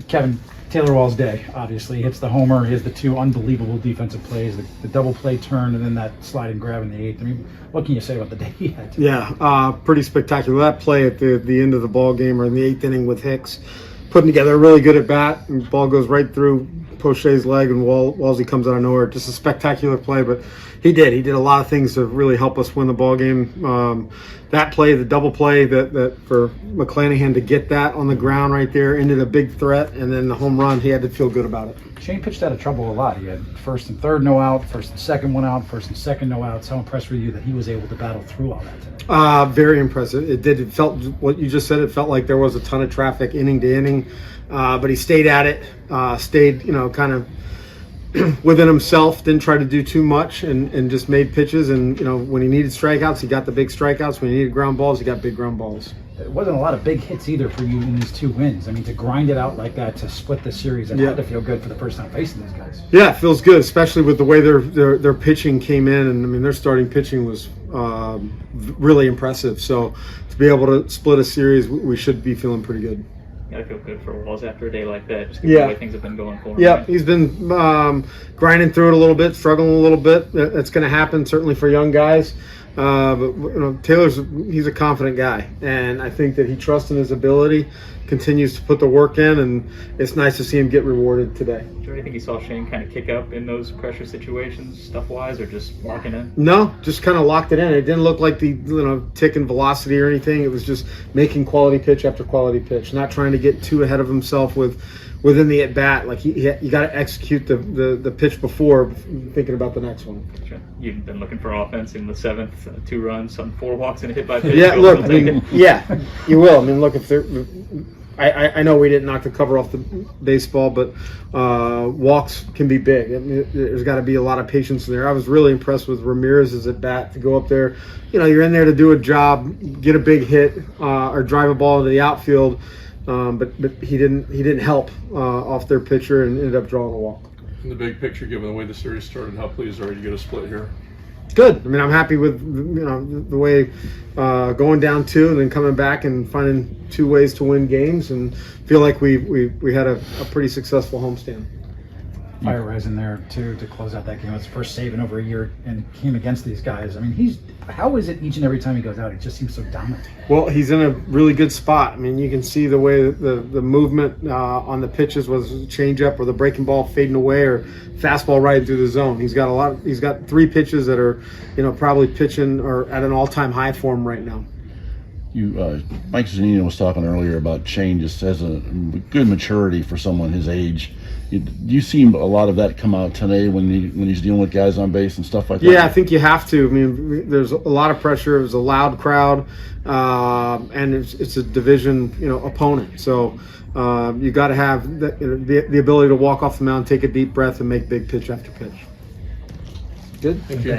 Kevin, Taylor Wall's day, obviously. He hits the homer. He has the two unbelievable defensive plays, the double play turn, and then that slide and grab in the eighth. I mean, what can you say about the day he had? Yeah, pretty spectacular. That play at the end of the ball game or in the eighth inning with Hicks, putting together a really good at bat, and the ball goes right through Poche's leg, and Walsey comes out of nowhere. Just a spectacular play, but he did a lot of things to really help us win the ball game. That play, the double play that for McClanahan to get that on the ground right there, ended a big threat, and then the home run, he had to feel good about it. Shane pitched out of trouble a lot. He had first and third no out, first and second one out, first and second no outs. How impressed were you that he was able to battle through all that today? Very impressive. It felt what you just said. It felt like there was a ton of traffic inning to inning, but he stayed at it. Stayed, kind of within himself. Didn't try to do too much, and just made pitches. And when he needed strikeouts, he got the big strikeouts. When he needed ground balls, he got big ground balls. It wasn't a lot of big hits either for you in these two wins. I mean, to grind it out like that, to split the series, it had to feel good for the first time facing these guys. Yeah, it feels good, especially with the way their pitching came in, and I mean their starting pitching was really impressive. So to be able to split a series, we should be feeling pretty good. Gotta feel good for Walls after a day like that, just given the way things have been going for him. Yeah, he's been grinding through it a little bit, struggling a little bit. That's going to happen certainly for young guys. But he's a confident guy, and I think that he trusts in his ability, continues to put the work in, and it's nice to see him get rewarded today. Do you think you saw Shane kind of kick up in those pressure situations, stuff-wise, or just locking in? No, just kind of locked it in. It didn't look like the tick in velocity or anything. It was just making quality pitch after quality pitch, not trying to get too ahead of himself within the at bat. Like you got to execute the pitch before thinking about the next one. Sure. You've been looking for offense in the seventh, 2 runs on 4 walks and a hit by pitch. Yeah, look, I mean, you will. I mean, look, if I know we didn't knock the cover off the baseball, but walks can be big. I mean, there's got to be a lot of patience in there. I was really impressed with Ramirez's at bat to go up there. You're in there to do a job, get a big hit, or drive a ball into the outfield. But he didn't help off their pitcher and ended up drawing a walk. In the big picture, given the way the series started, how pleased are you to get a split here? Good. I mean, I'm happy with the way going down 2 and then coming back and finding 2 ways to win games, and feel like we had a pretty successful homestand. Fire Res in there too to close out that game. It's the first save in over a year and came against these guys. I mean, how is it each and every time he goes out? He just seems so dominant. Well, he's in a really good spot. I mean, you can see the way the movement on the pitches was changeup or the breaking ball fading away or fastball right through the zone. He's got 3 pitches that are, probably pitching or at an all-time high for him right now. Mike Zunino was talking earlier about Shane just has a good maturity for someone his age. Do you see a lot of that come out today when he's dealing with guys on base and stuff like that? Yeah, I think you have to. I mean, there's a lot of pressure. It was a loud crowd, and it's a division, opponent. So you got to have the ability to walk off the mound, take a deep breath, and make big pitch after pitch. Good. Thank you.